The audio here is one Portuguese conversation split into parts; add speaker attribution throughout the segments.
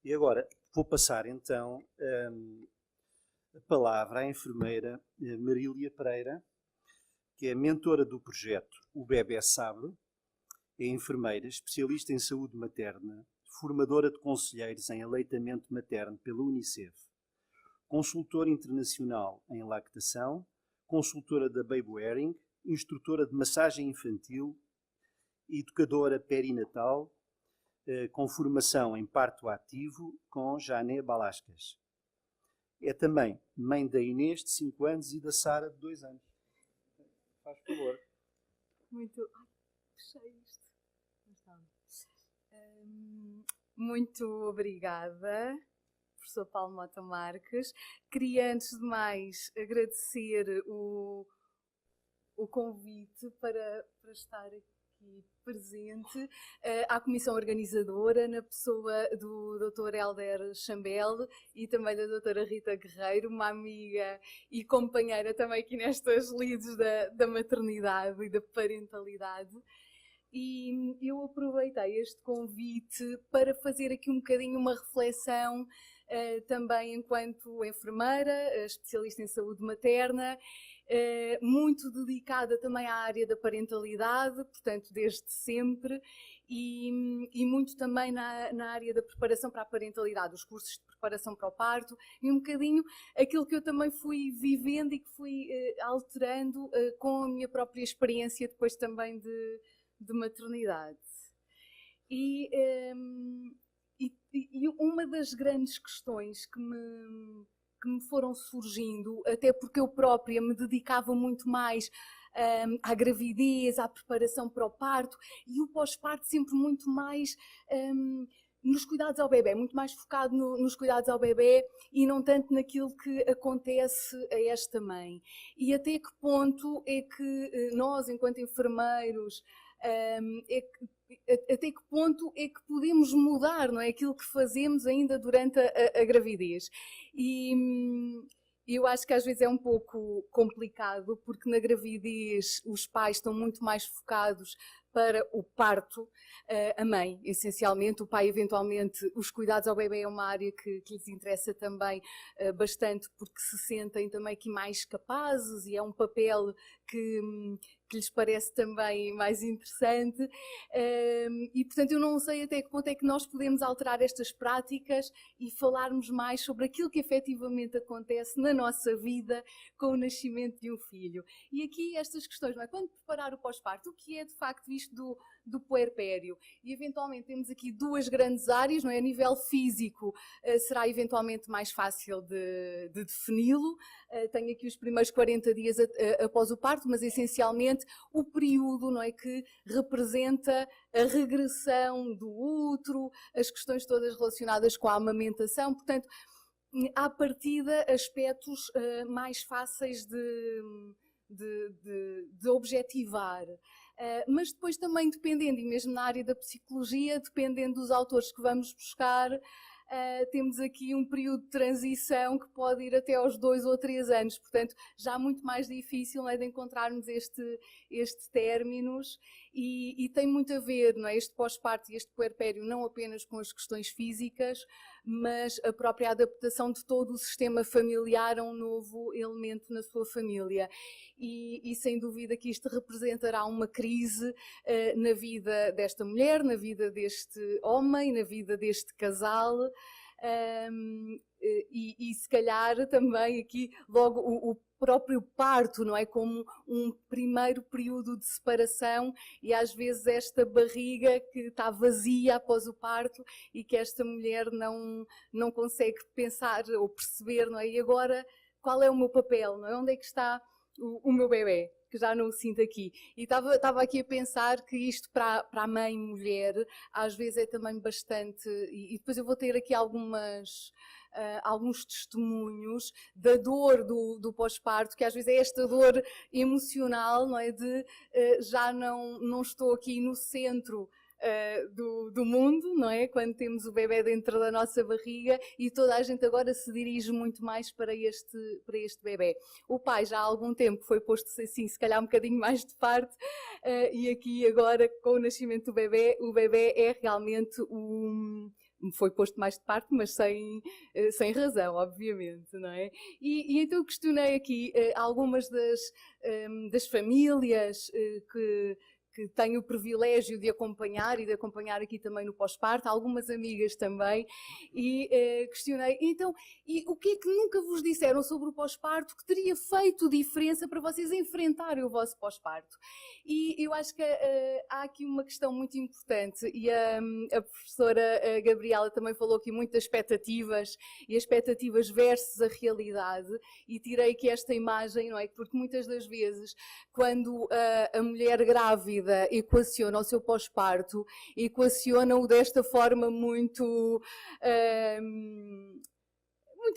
Speaker 1: E agora vou passar então a palavra à enfermeira Marília Pereira, que é mentora do projeto O Bebé Sabe, é enfermeira, especialista em saúde materna, formadora de conselheiros em aleitamento materno pela Unicef, consultora internacional em lactação, consultora da Baby Wearing, instrutora de massagem infantil, educadora perinatal, com formação em parto ativo com Jané Balascas. É também mãe da Inês, de 5 anos, e da Sara, de 2 anos. Faz favor.
Speaker 2: Muito... Ai, fechei isto. Muito obrigada, professor Paulo Mota Marques. Queria, antes de mais, agradecer o convite para estar aqui presente à comissão organizadora, na pessoa do Dr. Hélder Chambel e também da doutora Rita Guerreiro, uma amiga e companheira também aqui nestas lides da maternidade e da parentalidade. E eu aproveitei este convite para fazer aqui um bocadinho uma reflexão também enquanto enfermeira, especialista em saúde materna, muito dedicada também à área da parentalidade, portanto desde sempre, e muito também na área da preparação para a parentalidade, os cursos de preparação para o parto, e um bocadinho aquilo que eu também fui vivendo e que fui alterando com a minha própria experiência depois também de maternidade. E uma das grandes questões que me foram surgindo, até porque eu própria me dedicava muito mais à gravidez, à preparação para o parto, e o pós-parto sempre muito mais nos cuidados ao bebê, muito mais focado nos cuidados ao bebê e não tanto naquilo que acontece a esta mãe. E até que ponto é que nós, enquanto enfermeiros, até que ponto é que podemos mudar, não é, aquilo que fazemos ainda durante a gravidez. E eu acho que às vezes é um pouco complicado, porque na gravidez os pais estão muito mais focados para o parto, a mãe, essencialmente, o pai eventualmente, os cuidados ao bebê é uma área que lhes interessa também bastante, porque se sentem também aqui mais capazes e é um papel que lhes parece também mais interessante, e portanto eu não sei até que ponto é que nós podemos alterar estas práticas e falarmos mais sobre aquilo que efetivamente acontece na nossa vida com o nascimento de um filho. E aqui estas questões, não é? Quando preparar o pós-parto, o que é de facto isto do puerpério? E eventualmente temos aqui duas grandes áreas, não é? A nível físico será eventualmente mais fácil de defini-lo, tenho aqui os primeiros 40 dias após o parto, mas essencialmente o período, não é, que representa a regressão do útero, as questões todas relacionadas com a amamentação, portanto, à partida, aspectos mais fáceis de objetivar. Mas depois também dependendo, e mesmo na área da psicologia, dependendo dos autores que vamos buscar, temos aqui um período de transição que pode ir até aos 2 ou 3 anos, portanto já muito mais difícil, não é, de encontrarmos este términos e tem muito a ver, não é, este pós-parto e este puerpério não apenas com as questões físicas, mas a própria adaptação de todo o sistema familiar a um novo elemento na sua família. E sem dúvida que isto representará uma crise na vida desta mulher, na vida deste homem, na vida deste casal, e se calhar também aqui logo o próprio parto, não é, como um primeiro período de separação e às vezes esta barriga que está vazia após o parto e que esta mulher não consegue pensar ou perceber, não é, e agora qual é o meu papel, não é, onde é que está o meu bebê, que já não o sinto aqui. E estava aqui a pensar que isto para a mãe mulher às vezes é também bastante, e depois eu vou ter aqui alguns testemunhos da dor do pós-parto, que às vezes é esta dor emocional, não é, de já não estou aqui no centro do mundo, não é? Quando temos o bebê dentro da nossa barriga e toda a gente agora se dirige muito mais para este bebê. O pai já há algum tempo foi posto assim, se calhar um bocadinho mais de parte, e aqui agora com o nascimento do bebê, o bebê é realmente foi posto mais de parte, mas sem razão, obviamente, não é? E então questionei aqui algumas das famílias que tenho o privilégio de acompanhar e de acompanhar aqui também no pós-parto, algumas amigas também, e questionei, então, e o que é que nunca vos disseram sobre o pós-parto que teria feito diferença para vocês enfrentarem o vosso pós-parto? E eu acho que há aqui uma questão muito importante, e a professora Gabriela também falou aqui muito das expectativas, e as expectativas versus a realidade, e tirei aqui esta imagem, não é? Porque muitas das vezes, quando a mulher grávida equaciona o seu pós-parto, equaciona-o desta forma muito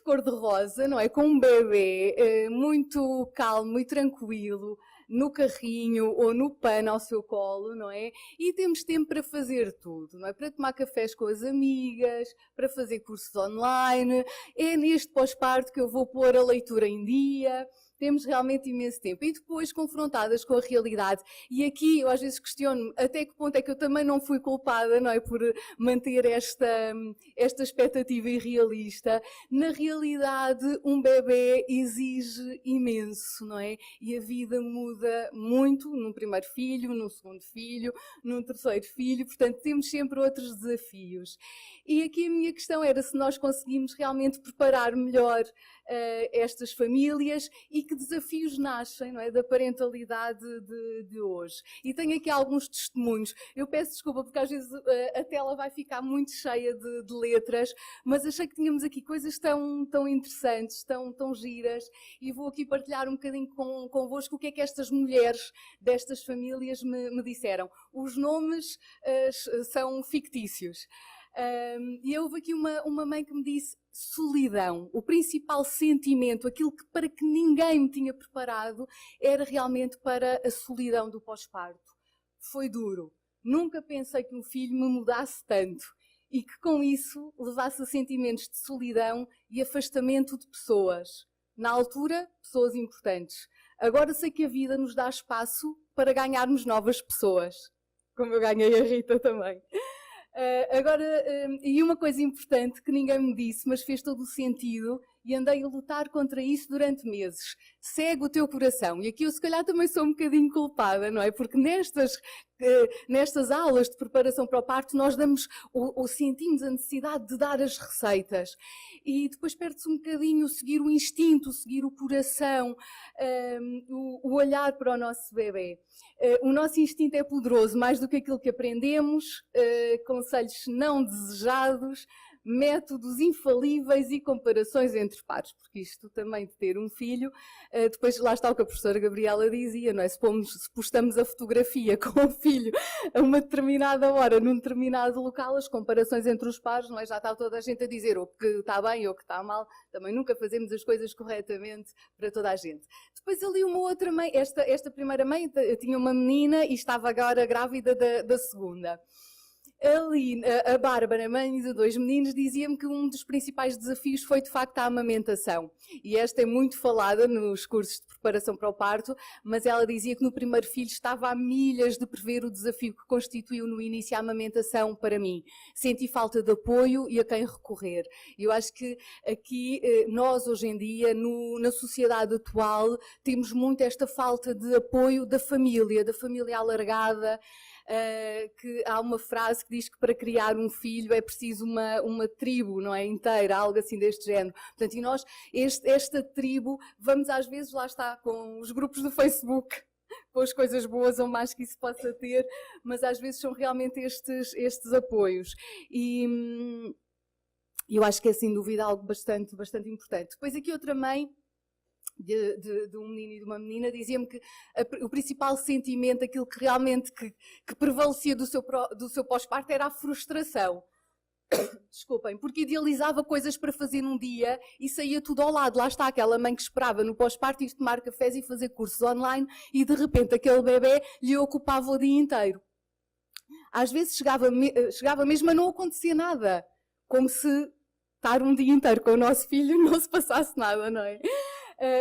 Speaker 2: cor-de-rosa, não é? Com um bebê muito calmo e tranquilo, no carrinho ou no pano ao seu colo, não é? E temos tempo para fazer tudo, não é? Para tomar cafés com as amigas, para fazer cursos online, é neste pós-parto que eu vou pôr a leitura em dia. Temos realmente imenso tempo. E depois, confrontadas com a realidade, e aqui eu às vezes questiono até que ponto é que eu também não fui culpada, não é? Por manter esta expectativa irrealista. Na realidade, um bebê exige imenso, não é? E a vida muda muito num primeiro filho, num segundo filho, num terceiro filho, portanto temos sempre outros desafios. E aqui a minha questão era se nós conseguimos realmente preparar melhor estas famílias e que desafios nascem, não é, da parentalidade de hoje. E tenho aqui alguns testemunhos. Eu peço desculpa porque às vezes a tela vai ficar muito cheia de letras, mas achei que tínhamos aqui coisas tão interessantes, tão giras, e vou aqui partilhar um bocadinho convosco o que é que estas mulheres destas famílias me disseram. Os nomes são fictícios. E houve aqui uma mãe que me disse solidão. O principal sentimento, aquilo que para que ninguém me tinha preparado, era realmente para a solidão do pós-parto. Foi duro. Nunca pensei que um filho me mudasse tanto e que com isso levasse a sentimentos de solidão e afastamento de pessoas. Na altura, pessoas importantes. Agora sei que a vida nos dá espaço para ganharmos novas pessoas. Como eu ganhei a Rita também. E uma coisa importante que ninguém me disse, mas fez todo o sentido, e andei a lutar contra isso durante meses. Segue o teu coração. E aqui eu se calhar também sou um bocadinho culpada, não é? Porque nestas aulas de preparação para o parto nós damos ou sentimos a necessidade de dar as receitas. E depois perde-se um bocadinho seguir o instinto, seguir o coração, o olhar para o nosso bebê. O nosso instinto é poderoso, mais do que aquilo que aprendemos, conselhos não desejados, métodos infalíveis e comparações entre pares, porque isto também de ter um filho, depois lá está o que a professora Gabriela dizia, não é? Se postamos a fotografia com o filho a uma determinada hora, num determinado local, as comparações entre os pares, não é? Já está toda a gente a dizer o que está bem ou o que está mal, também nunca fazemos as coisas corretamente para toda a gente. Depois ali uma outra mãe, esta primeira mãe tinha uma menina e estava agora grávida da segunda. Ali, a Bárbara, mãe de 2 meninos, dizia-me que um dos principais desafios foi de facto a amamentação. E esta é muito falada nos cursos de preparação para o parto, mas ela dizia que no primeiro filho estava a milhas de prever o desafio que constituiu no início a amamentação para mim. Senti falta de apoio e a quem recorrer. Eu acho que aqui nós hoje em dia, na sociedade atual, temos muito esta falta de apoio da família alargada. Que há uma frase que diz que para criar um filho é preciso uma tribo, não é, inteira, algo assim deste género. Portanto, e nós, esta tribo, vamos às vezes, lá está, com os grupos do Facebook, com as coisas boas ou más que isso possa ter, mas às vezes são realmente estes apoios. E eu acho que é sem dúvida algo bastante importante. Depois aqui outra mãe, de um menino e de uma menina, dizia-me que o principal sentimento, aquilo que realmente que prevalecia do seu pós-parto era a frustração. Desculpem, porque idealizava coisas para fazer num dia e saía tudo ao lado. Lá está aquela mãe que esperava no pós-parto ir tomar cafés e fazer cursos online e de repente aquele bebê lhe ocupava o dia inteiro. Às vezes chegava mesmo a não acontecer nada, como se estar um dia inteiro com o nosso filho não se passasse nada, não é?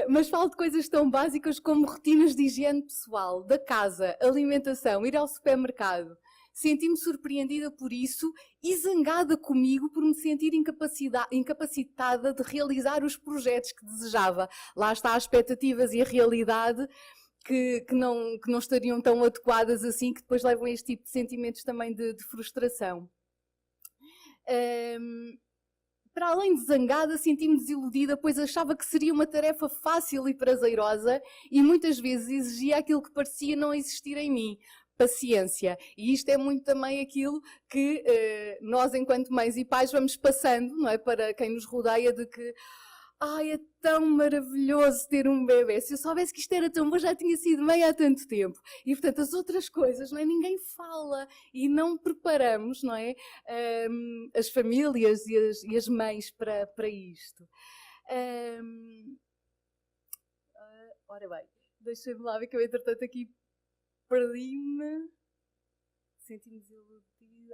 Speaker 2: Mas falo de coisas tão básicas como rotinas de higiene pessoal, da casa, alimentação, ir ao supermercado. Senti-me surpreendida por isso e zangada comigo por me sentir incapacitada de realizar os projetos que desejava. Lá está as expectativas e a realidade que não estariam tão adequadas assim, que depois levam a este tipo de sentimentos também de frustração. Para além de zangada, senti-me desiludida, pois achava que seria uma tarefa fácil e prazerosa e muitas vezes exigia aquilo que parecia não existir em mim. Paciência. E isto é muito também aquilo que nós, enquanto mães e pais, vamos passando, não é? Para quem nos rodeia, de que ai, é tão maravilhoso ter um bebê. Se eu soubesse que isto era tão bom, já tinha sido mãe há tanto tempo. E, portanto, as outras coisas, não é? Ninguém fala e não preparamos, não é? As famílias e as mães para isto. Ora bem, deixa-me lá ver que eu, entretanto, aqui perdi-me. Senti-me desiludida.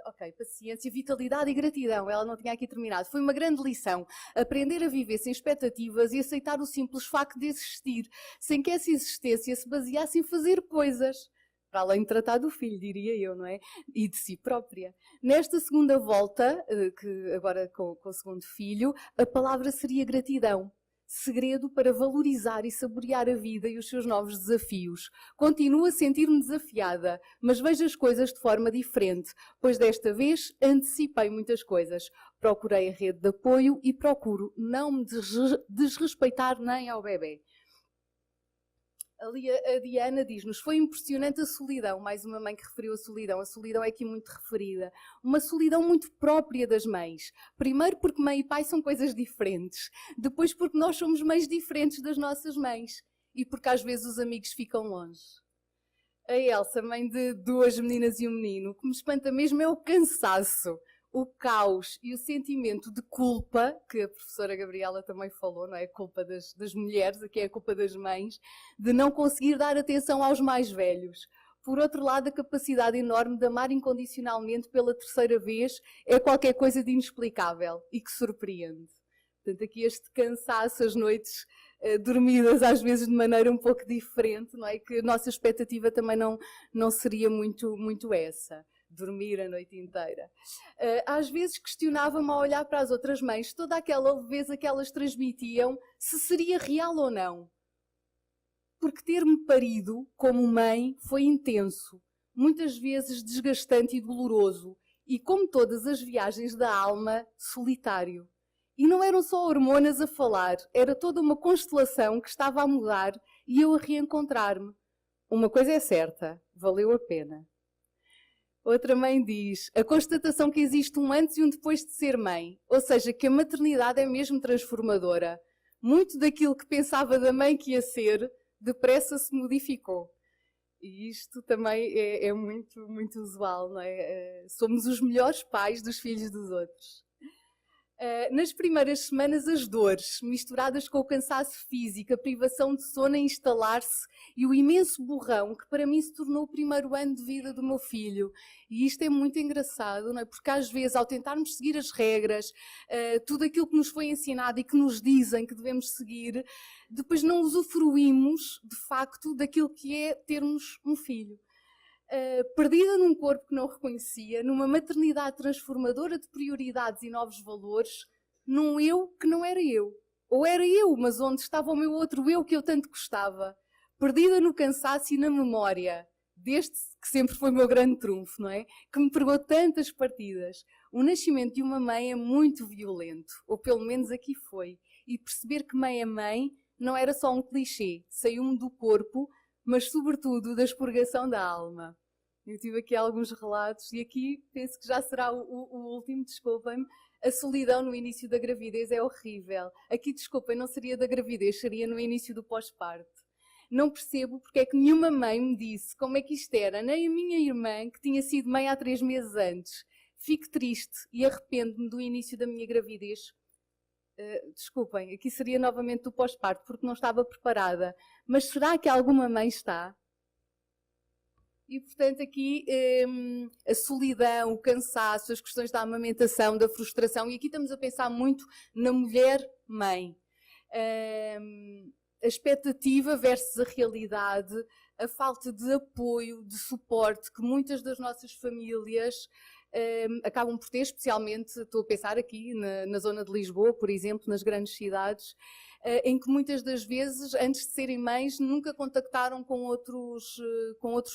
Speaker 2: Ok, paciência, vitalidade e gratidão. Ela não tinha aqui terminado. Foi uma grande lição. Aprender a viver sem expectativas e aceitar o simples facto de existir, sem que essa existência se baseasse em fazer coisas. Para além de tratar do filho, diria eu, não é? E de si própria. Nesta segunda volta, que agora com o segundo filho, a palavra seria gratidão. Segredo para valorizar e saborear a vida e os seus novos desafios. Continuo a sentir-me desafiada, mas vejo as coisas de forma diferente, pois desta vez antecipei muitas coisas. Procurei a rede de apoio e procuro não me desrespeitar nem ao bebê. Ali a Diana diz-nos, foi impressionante a solidão, mais uma mãe que referiu a solidão é aqui muito referida, uma solidão muito própria das mães, primeiro porque mãe e pai são coisas diferentes, depois porque nós somos mães diferentes das nossas mães e porque às vezes os amigos ficam longe. A Elsa, mãe de 2 meninas e um menino, o que me espanta mesmo é o cansaço, o caos e o sentimento de culpa, que a professora Gabriela também falou, não é? A culpa das mulheres, aqui é a culpa das mães, de não conseguir dar atenção aos mais velhos. Por outro lado, a capacidade enorme de amar incondicionalmente pela terceira vez é qualquer coisa de inexplicável e que surpreende. Portanto, aqui este cansaço, as noites dormidas às vezes de maneira um pouco diferente, não é? Que a nossa expectativa também não seria muito essa. Dormir a noite inteira. Às vezes questionava-me ao olhar para as outras mães toda aquela leveza que elas transmitiam, se seria real ou não. Porque ter-me parido como mãe foi intenso, muitas vezes desgastante e doloroso, e como todas as viagens da alma, solitário. E não eram só hormonas a falar, era toda uma constelação que estava a mudar e eu a reencontrar-me. Uma coisa é certa, valeu a pena. Outra mãe diz, a constatação que existe um antes e um depois de ser mãe, ou seja, que a maternidade é mesmo transformadora. Muito daquilo que pensava da mãe que ia ser, depressa se modificou. E isto também é muito usual, não é? Somos os melhores pais dos filhos dos outros. Nas primeiras semanas, as dores, misturadas com o cansaço físico, a privação de sono a instalar-se e o imenso borrão que para mim se tornou o primeiro ano de vida do meu filho. E isto é muito engraçado, não é? Porque às vezes, ao tentarmos seguir as regras, tudo aquilo que nos foi ensinado e que nos dizem que devemos seguir, depois não usufruímos, de facto, daquilo que é termos um filho. Perdida num corpo que não reconhecia, numa maternidade transformadora de prioridades e novos valores, num eu que não era eu. Ou era eu, mas onde estava o meu outro eu que eu tanto gostava. Perdida no cansaço e na memória, deste que sempre foi o meu grande trunfo, não é? Que me pregou tantas partidas. O nascimento de uma mãe é muito violento, ou pelo menos aqui foi. E perceber que mãe é mãe não era só um clichê, saiu-me do corpo, mas sobretudo da expurgação da alma. Eu tive aqui alguns relatos e aqui penso que já será o último, desculpem-me. A solidão no início da gravidez é horrível. Aqui, desculpem, não seria da gravidez, seria no início do pós-parto. Não percebo porque é que nenhuma mãe me disse como é que isto era, nem a minha irmã, que tinha sido mãe há 3 meses antes. Fico triste e arrependo-me do início da minha gravidez. Desculpem, aqui seria novamente do pós-parto, porque não estava preparada. Mas será que alguma mãe está? E, portanto, aqui a solidão, o cansaço, as questões da amamentação, da frustração, e aqui estamos a pensar muito na mulher-mãe. A expectativa versus a realidade, a falta de apoio, de suporte que muitas das nossas famílias acabam por ter, especialmente, estou a pensar aqui na zona de Lisboa, por exemplo, nas grandes cidades, em que muitas das vezes, antes de serem mães, nunca contactaram com outros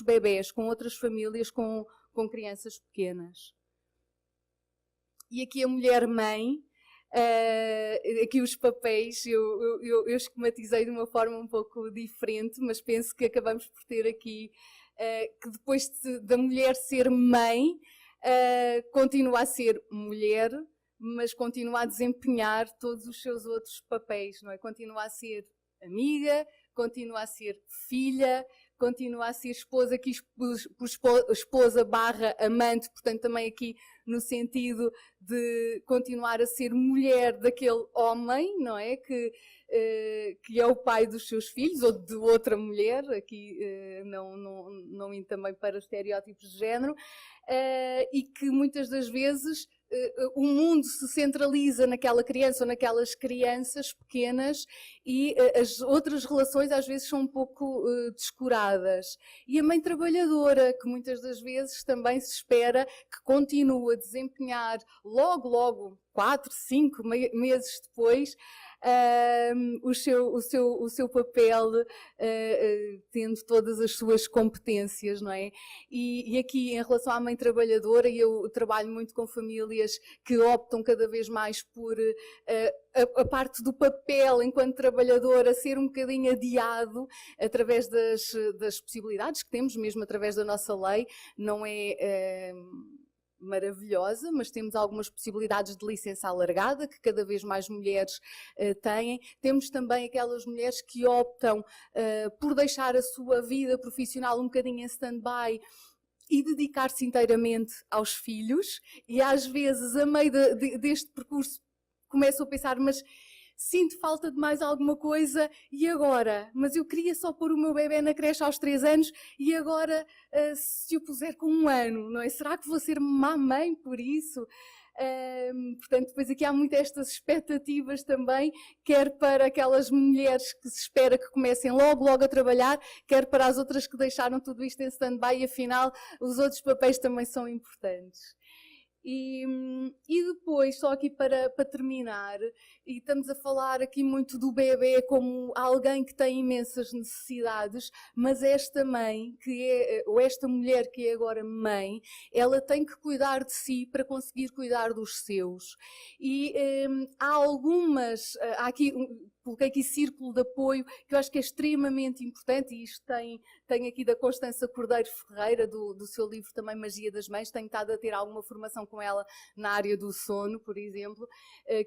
Speaker 2: bebés, com outras famílias, com crianças pequenas. E aqui a mulher-mãe, aqui os papéis, eu esquematizei de uma forma um pouco diferente, mas penso que acabamos por ter aqui que depois da mulher ser mãe, continua a ser mulher, mas continua a desempenhar todos os seus outros papéis, não é? Continua a ser amiga, continua a ser filha, continua a ser esposa, aqui esposa barra amante, portanto também aqui no sentido de continuar a ser mulher daquele homem, não é? Que é o pai dos seus filhos, ou de outra mulher, aqui não indo também para estereótipos de género, e que muitas das vezes o mundo se centraliza naquela criança ou naquelas crianças pequenas e as outras relações às vezes são um pouco descuradas. E a mãe trabalhadora, que muitas das vezes também se espera que continue a desempenhar logo, 4, 5 meses depois, o seu papel, tendo todas as suas competências, não é? E aqui, em relação à mãe trabalhadora, eu trabalho muito com famílias que optam cada vez mais por a parte do papel enquanto trabalhadora ser um bocadinho adiado através das possibilidades que temos, mesmo através da nossa lei, não é maravilhosa, mas temos algumas possibilidades de licença alargada que cada vez mais mulheres têm. Temos também aquelas mulheres que optam por deixar a sua vida profissional um bocadinho em stand-by e dedicar-se inteiramente aos filhos, e às vezes a meio deste percurso começam a pensar, mas sinto falta de mais alguma coisa, e agora? Mas eu queria só pôr o meu bebê na creche aos 3 anos, e agora se o puser com 1 ano, não é? Será que vou ser má mãe por isso? Portanto, depois aqui há muitas estas expectativas também, quer para aquelas mulheres que se espera que comecem logo a trabalhar, quer para as outras que deixaram tudo isto em stand-by e afinal os outros papéis também são importantes. E depois, só aqui para terminar, e estamos a falar aqui muito do bebê como alguém que tem imensas necessidades, mas esta mãe, ou esta mulher que é agora mãe, ela tem que cuidar de si para conseguir cuidar dos seus. E há aqui, coloquei aqui círculo de apoio, que eu acho que é extremamente importante, e isto tem aqui da Constança Cordeiro Ferreira, do seu livro também Magia das Mães, tenho estado a ter alguma formação com ela na área do sono, por exemplo,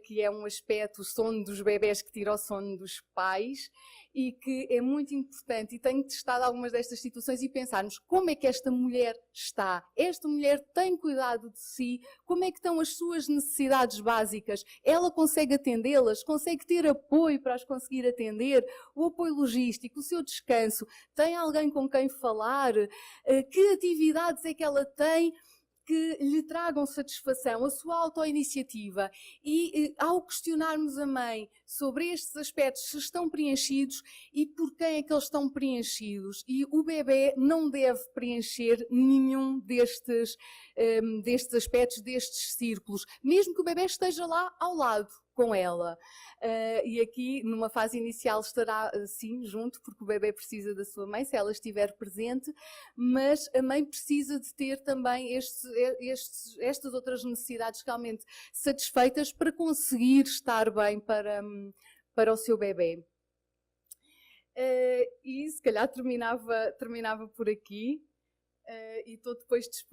Speaker 2: que é um aspecto, o sono dos bebés que tira o sono dos pais, e que é muito importante, e tenho testado algumas destas situações e pensarmos como é que esta mulher está. Esta mulher tem cuidado de si, como é que estão as suas necessidades básicas? Ela consegue atendê-las? Consegue ter apoio para as conseguir atender? O apoio logístico, o seu descanso? Tem alguém com quem falar? Que atividades é que ela tem que lhe tragam satisfação, a sua autoiniciativa? E ao questionarmos a mãe sobre estes aspectos, se estão preenchidos e por quem é que eles estão preenchidos, e o bebê não deve preencher nenhum destes aspectos, destes círculos, mesmo que o bebê esteja lá ao lado com ela. E aqui, numa fase inicial, estará sim junto, porque o bebê precisa da sua mãe, se ela estiver presente, mas a mãe precisa de ter também estas outras necessidades realmente satisfeitas para conseguir estar bem para o seu bebê. E se calhar terminava por aqui, e estou depois disponível